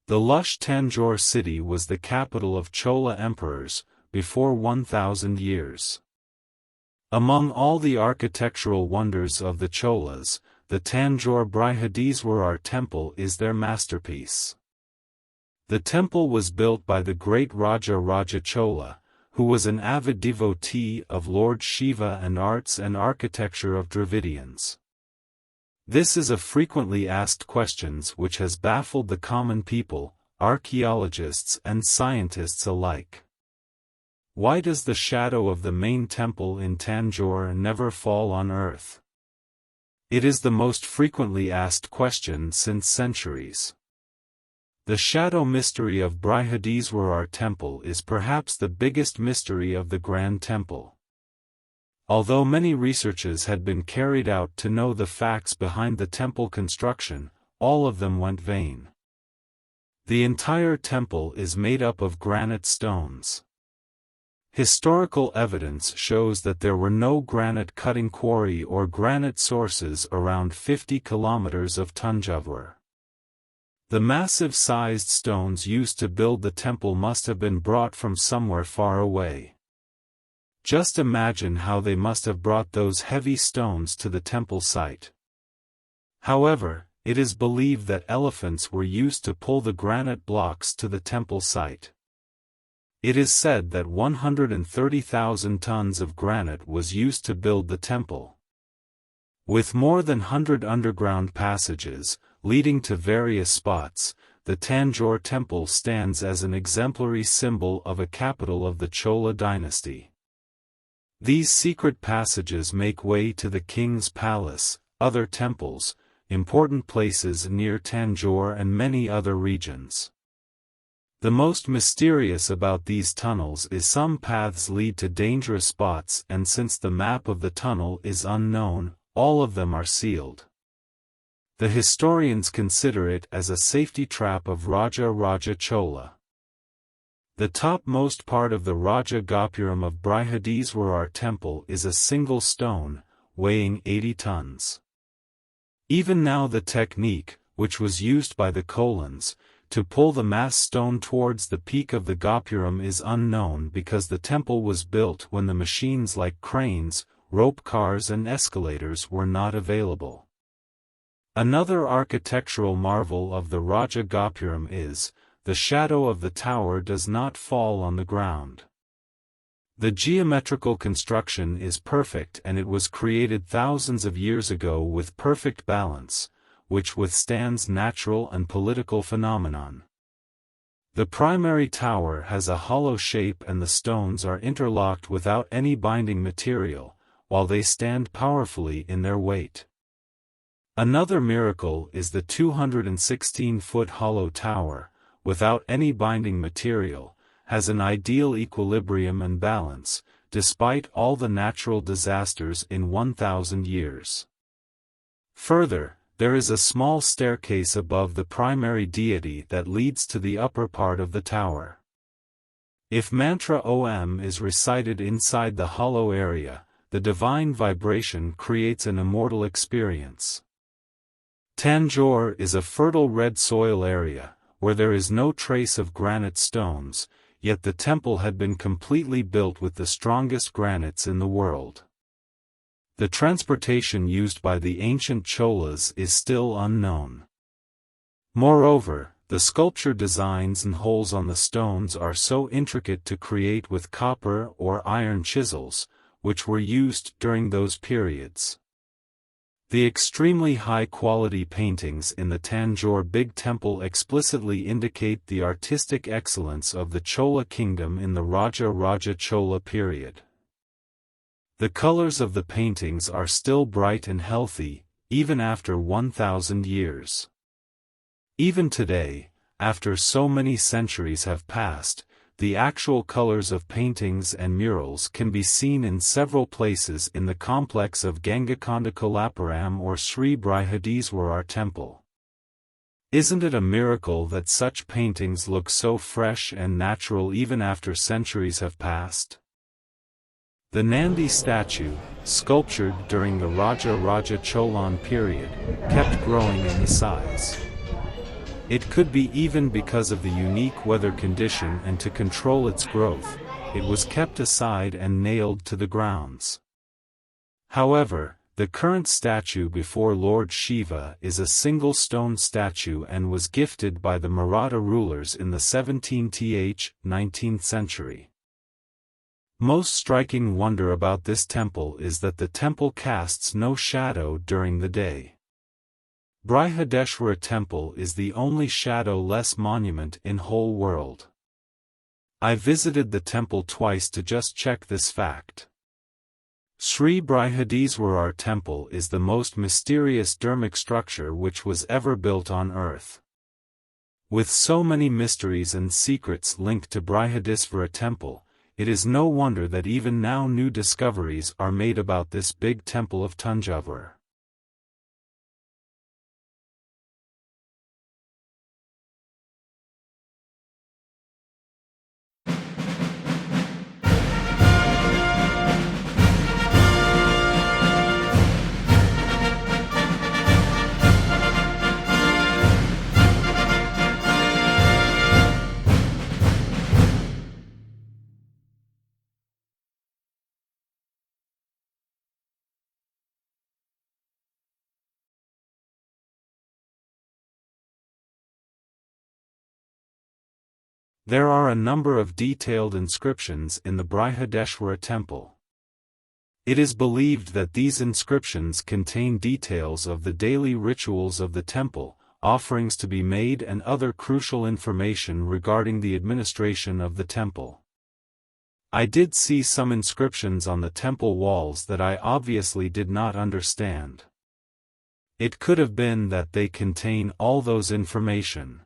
The lush Tanjore city was the capital of Chola emperors, before 1,000 years. Among all the architectural wonders of the Cholas, the Thanjavur Brihadeeswarar Temple is their masterpiece. The temple was built by the great Raja Chola, who was an avid devotee of Lord Shiva and arts and architecture of Dravidians. This is a frequently asked question which has baffled the common people, archaeologists and scientists alike. Why does the shadow of the main temple in Thanjavur never fall on earth? It is the most frequently asked question since centuries. The shadow mystery of Brihadeeswarar Temple is perhaps the biggest mystery of the Grand Temple. Although many researches had been carried out to know the facts behind the temple construction, all of them went vain. The entire temple is made up of granite stones. Historical evidence shows that there were no granite cutting quarry or granite sources around 50 kilometers of Thanjavur. The massive-sized stones used to build the temple must have been brought from somewhere far away. Just imagine how they must have brought those heavy stones to the temple site. However, it is believed that elephants were used to pull the granite blocks to the temple site. It is said that 130,000 tons of granite was used to build the temple. With more than 100 underground passages, leading to various spots, the Thanjavur Temple stands as an exemplary symbol of a capital of the Chola dynasty. These secret passages make way to the king's palace, other temples, important places near Thanjavur and many other regions. The most mysterious about these tunnels is some paths lead to dangerous spots, and since the map of the tunnel is unknown, all of them are sealed. The historians consider it as a safety trap of Raja Chola. The topmost part of the Raja Gopuram of Brihadeeswarar Temple is a single stone, weighing 80 tons. Even now the technique, which was used by the Kolans, to pull the mass stone towards the peak of the Gopuram is unknown because the temple was built when the machines like cranes, rope cars and escalators were not available. Another architectural marvel of the Raja Gopuram is, the shadow of the tower does not fall on the ground. The geometrical construction is perfect and it was created thousands of years ago with perfect balance, which withstands natural and political phenomenon. The primary tower has a hollow shape and the stones are interlocked without any binding material, while they stand powerfully in their weight. Another miracle is the 216-foot hollow tower, without any binding material, has an ideal equilibrium and balance, despite all the natural disasters in 1,000 years. Further, there is a small staircase above the primary deity that leads to the upper part of the tower. If mantra Om is recited inside the hollow area, the divine vibration creates an immortal experience. Thanjavur is a fertile red soil area, where there is no trace of granite stones, yet the temple had been completely built with the strongest granites in the world. The transportation used by the ancient Cholas is still unknown. Moreover, the sculpture designs and holes on the stones are so intricate to create with copper or iron chisels, which were used during those periods. The extremely high-quality paintings in the Thanjavur Big Temple explicitly indicate the artistic excellence of the Chola kingdom in the Raja Chola period. The colors of the paintings are still bright and healthy, even after 1,000 years. Even today, after so many centuries have passed, the actual colors of paintings and murals can be seen in several places in the complex of Gangakonda Kolapuram or Sri Brihadeeswarar Temple. Isn't it a miracle that such paintings look so fresh and natural even after centuries have passed? The Nandi statue, sculptured during the Raja Cholan period, kept growing in size. It could be even because of the unique weather condition, and to control its growth, it was kept aside and nailed to the grounds. However, the current statue before Lord Shiva is a single stone statue and was gifted by the Maratha rulers in the 19th century. Most striking wonder about this temple is that the temple casts no shadow during the day. Brihadeeswarar Temple is the only shadow-less monument in whole world. I visited the temple twice to just check this fact. Sri Brihadeeswarar Temple is the most mysterious dharmic structure which was ever built on earth. With so many mysteries and secrets linked to Brihadeeswarar Temple, it is no wonder that even now new discoveries are made about this big temple of Thanjavur. There are a number of detailed inscriptions in the Brihadeeswarar Temple. It is believed that these inscriptions contain details of the daily rituals of the temple, offerings to be made, and other crucial information regarding the administration of the temple. I did see some inscriptions on the temple walls that I obviously did not understand. It could have been that they contain all those information.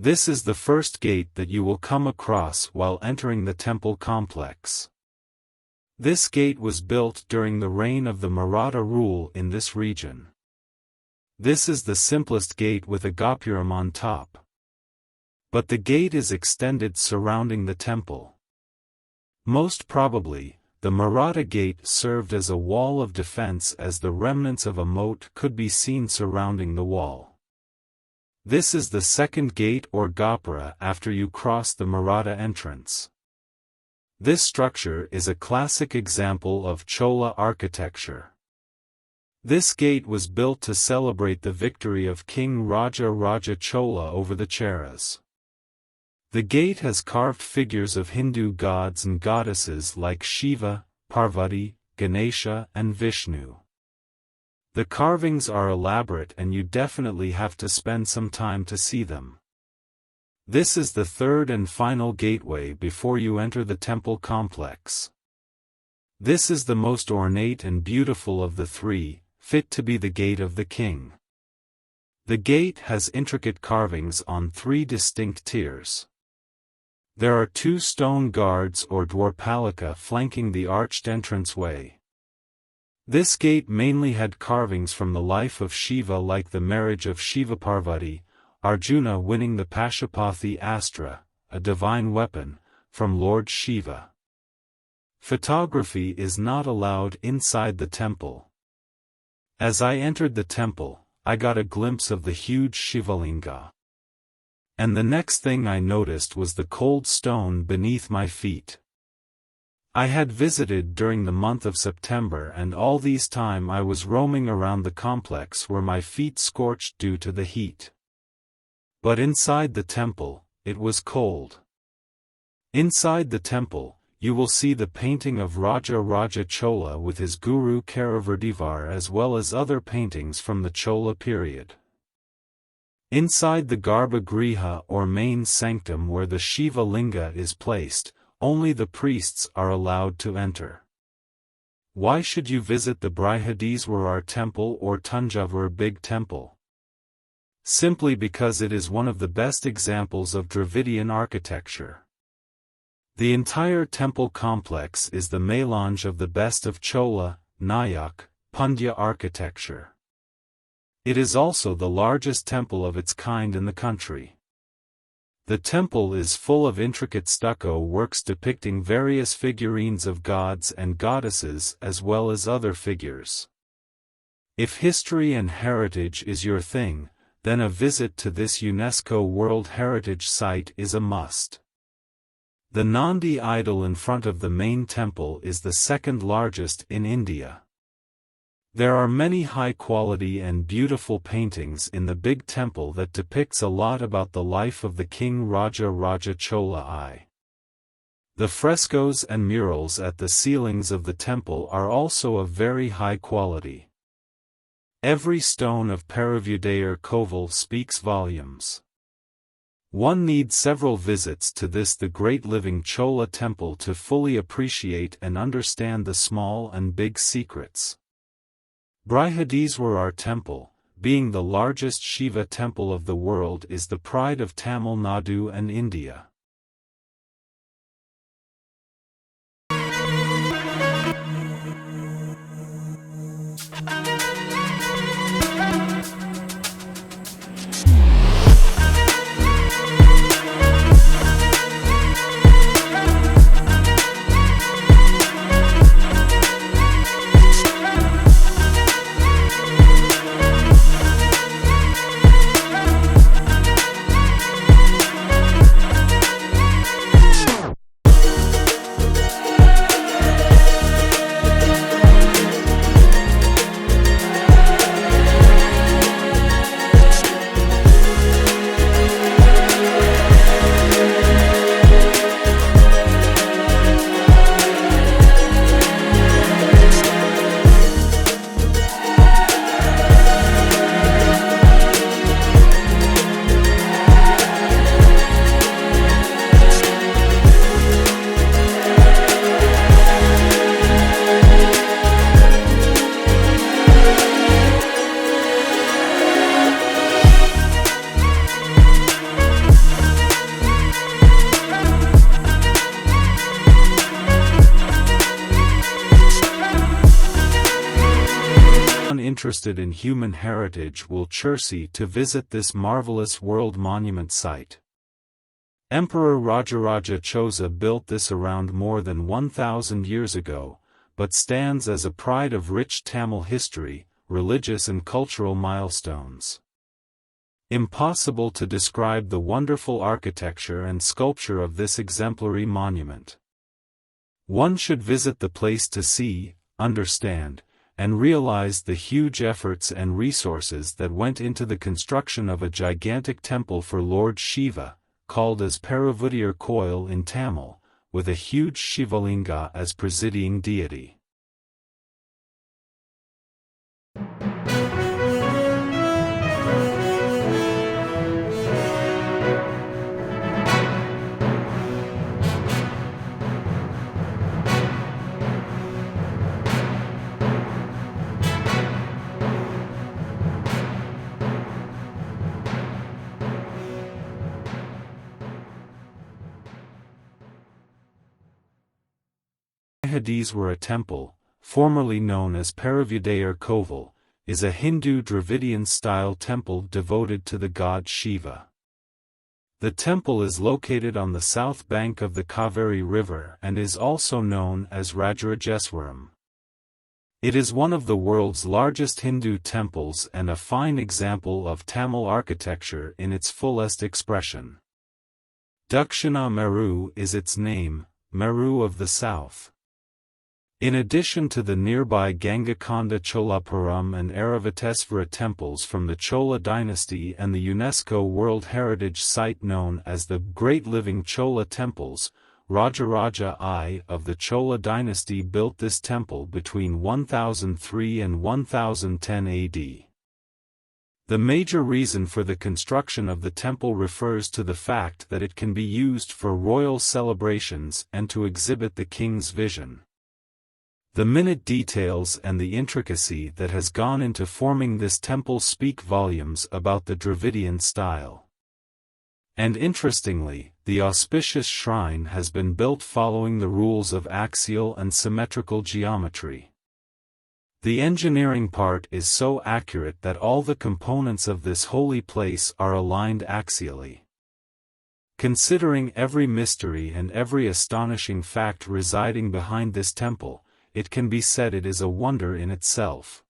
This is the first gate that you will come across while entering the temple complex. This gate was built during the reign of the Maratha rule in this region. This is the simplest gate with a gopuram on top. But the gate is extended surrounding the temple. Most probably, the Maratha gate served as a wall of defense, as the remnants of a moat could be seen surrounding the wall. This is the second gate or gopura after you cross the Maratha entrance. This structure is a classic example of Chola architecture. This gate was built to celebrate the victory of King Raja Chola over the Cheras. The gate has carved figures of Hindu gods and goddesses like Shiva, Parvati, Ganesha, and Vishnu. The carvings are elaborate and you definitely have to spend some time to see them. This is the third and final gateway before you enter the temple complex. This is the most ornate and beautiful of the three, fit to be the gate of the king. The gate has intricate carvings on three distinct tiers. There are two stone guards or dwarpalika flanking the arched entranceway. This gate mainly had carvings from the life of Shiva, like the marriage of Shiva-Parvati, Arjuna winning the Pashupati Astra, a divine weapon, from Lord Shiva. Photography is not allowed inside the temple. As I entered the temple, I got a glimpse of the huge Shivalinga. And the next thing I noticed was the cold stone beneath my feet. I had visited during the month of September, and all this time I was roaming around the complex where my feet scorched due to the heat. But inside the temple, it was cold. Inside the temple, you will see the painting of Raja Chola with his guru Karavardivar, as well as other paintings from the Chola period. Inside the Garbha Griha or main sanctum where the Shiva Linga is placed, only the priests are allowed to enter. Why should you visit the Brihadeeswarar Temple or Thanjavur Big Temple? Simply because it is one of the best examples of Dravidian architecture. The entire temple complex is the melange of the best of Chola, Nayak, Pandya architecture. It is also the largest temple of its kind in the country. The temple is full of intricate stucco works depicting various figurines of gods and goddesses as well as other figures. If history and heritage is your thing, then a visit to this UNESCO World Heritage Site is a must. The Nandi idol in front of the main temple is the second largest in India. There are many high-quality and beautiful paintings in the big temple that depicts a lot about the life of the King Raja Chola I. The frescoes and murals at the ceilings of the temple are also of very high quality. Every stone of Peruvidayar Koval speaks volumes. One needs several visits to the great living Chola temple to fully appreciate and understand the small and big secrets. Brihadeeswarar Temple, being the largest Shiva temple of the world, is the pride of Tamil Nadu and India. Interested in human heritage will Chursi to visit this marvelous world monument site. Emperor Rajaraja Chola built this around more than 1,000 years ago, but stands as a pride of rich Tamil history, religious and cultural milestones. Impossible to describe the wonderful architecture and sculpture of this exemplary monument. One should visit the place to see, understand, and realize the huge efforts and resources that went into the construction of a gigantic temple for Lord Shiva, called as Peruvidayar Koil in Tamil, with a huge Shivalinga as presiding deity. Brihadeeswarar Temple, formerly known as Peruvidayar Koval, is a Hindu Dravidian-style temple devoted to the god Shiva. The temple is located on the south bank of the Kaveri River and is also known as Rajarajeswaram. It is one of the world's largest Hindu temples and a fine example of Tamil architecture in its fullest expression. Dakshina Meru is its name, Meru of the south. In addition to the nearby Gangakonda Cholapuram and Aravatesvara temples from the Chola dynasty and the UNESCO World Heritage Site known as the Great Living Chola Temples, Rajaraja I of the Chola dynasty built this temple between 1003 and 1010 AD. The major reason for the construction of the temple refers to the fact that it can be used for royal celebrations and to exhibit the king's vision. The minute details and the intricacy that has gone into forming this temple speak volumes about the Dravidian style. And interestingly, the auspicious shrine has been built following the rules of axial and symmetrical geometry. The engineering part is so accurate that all the components of this holy place are aligned axially. Considering every mystery and every astonishing fact residing behind this temple, it can be said it is a wonder in itself.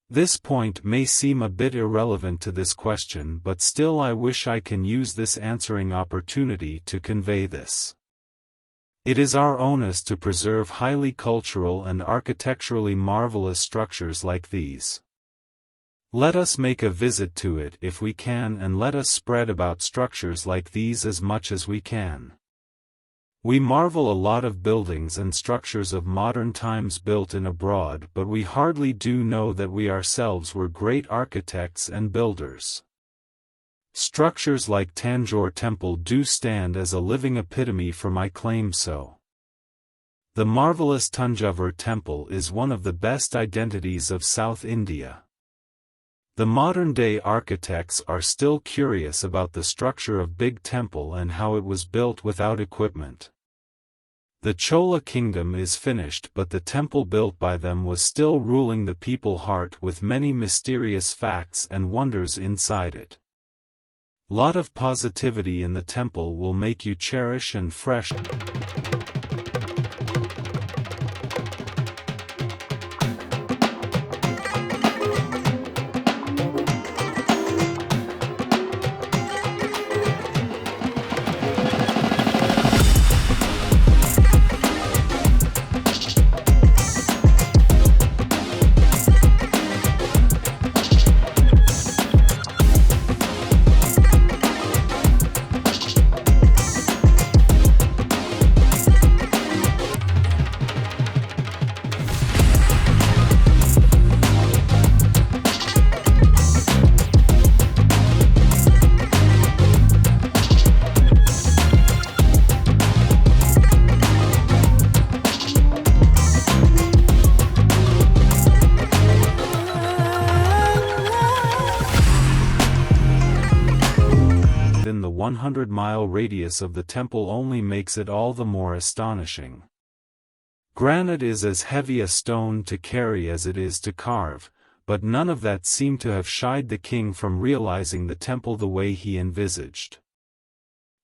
This point may seem a bit irrelevant to this question, but still I wish I can use this answering opportunity to convey this. It is our onus to preserve highly cultural and architecturally marvelous structures like these. Let us make a visit to it if we can, and let us spread about structures like these as much as we can. We marvel a lot of buildings and structures of modern times built in abroad, but we hardly do know that we ourselves were great architects and builders. Structures like Thanjavur Temple do stand as a living epitome for my claim so. The marvelous Thanjavur Temple is one of the best identities of South India. The modern-day architects are still curious about the structure of Big Temple and how it was built without equipment. The Chola kingdom is finished, but the temple built by them was still ruling the people heart with many mysterious facts and wonders inside it. Lot of positivity in the temple will make you cherish and fresh. Within the 100-mile radius of the temple only makes it all the more astonishing. Granite is as heavy a stone to carry as it is to carve, but none of that seemed to have shied the king from realizing the temple the way he envisaged.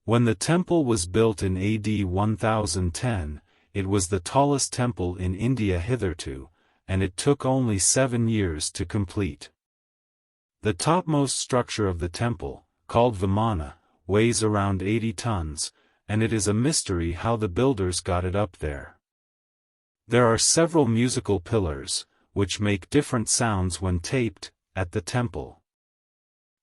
When the temple was built in AD 1010, it was the tallest temple in India hitherto, and it took only 7 years to complete. The topmost structure of the temple, called Vimana, weighs around 80 tons, and it is a mystery how the builders got it up there. There are several musical pillars, which make different sounds when taped, at the temple.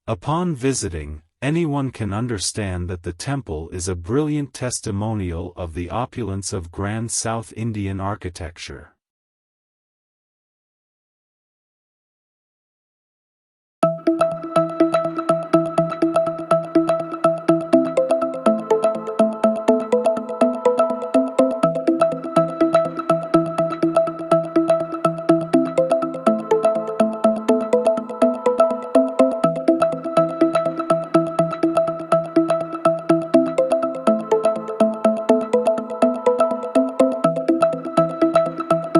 Upon visiting, anyone can understand that the temple is a brilliant testimonial of the opulence of grand South Indian architecture.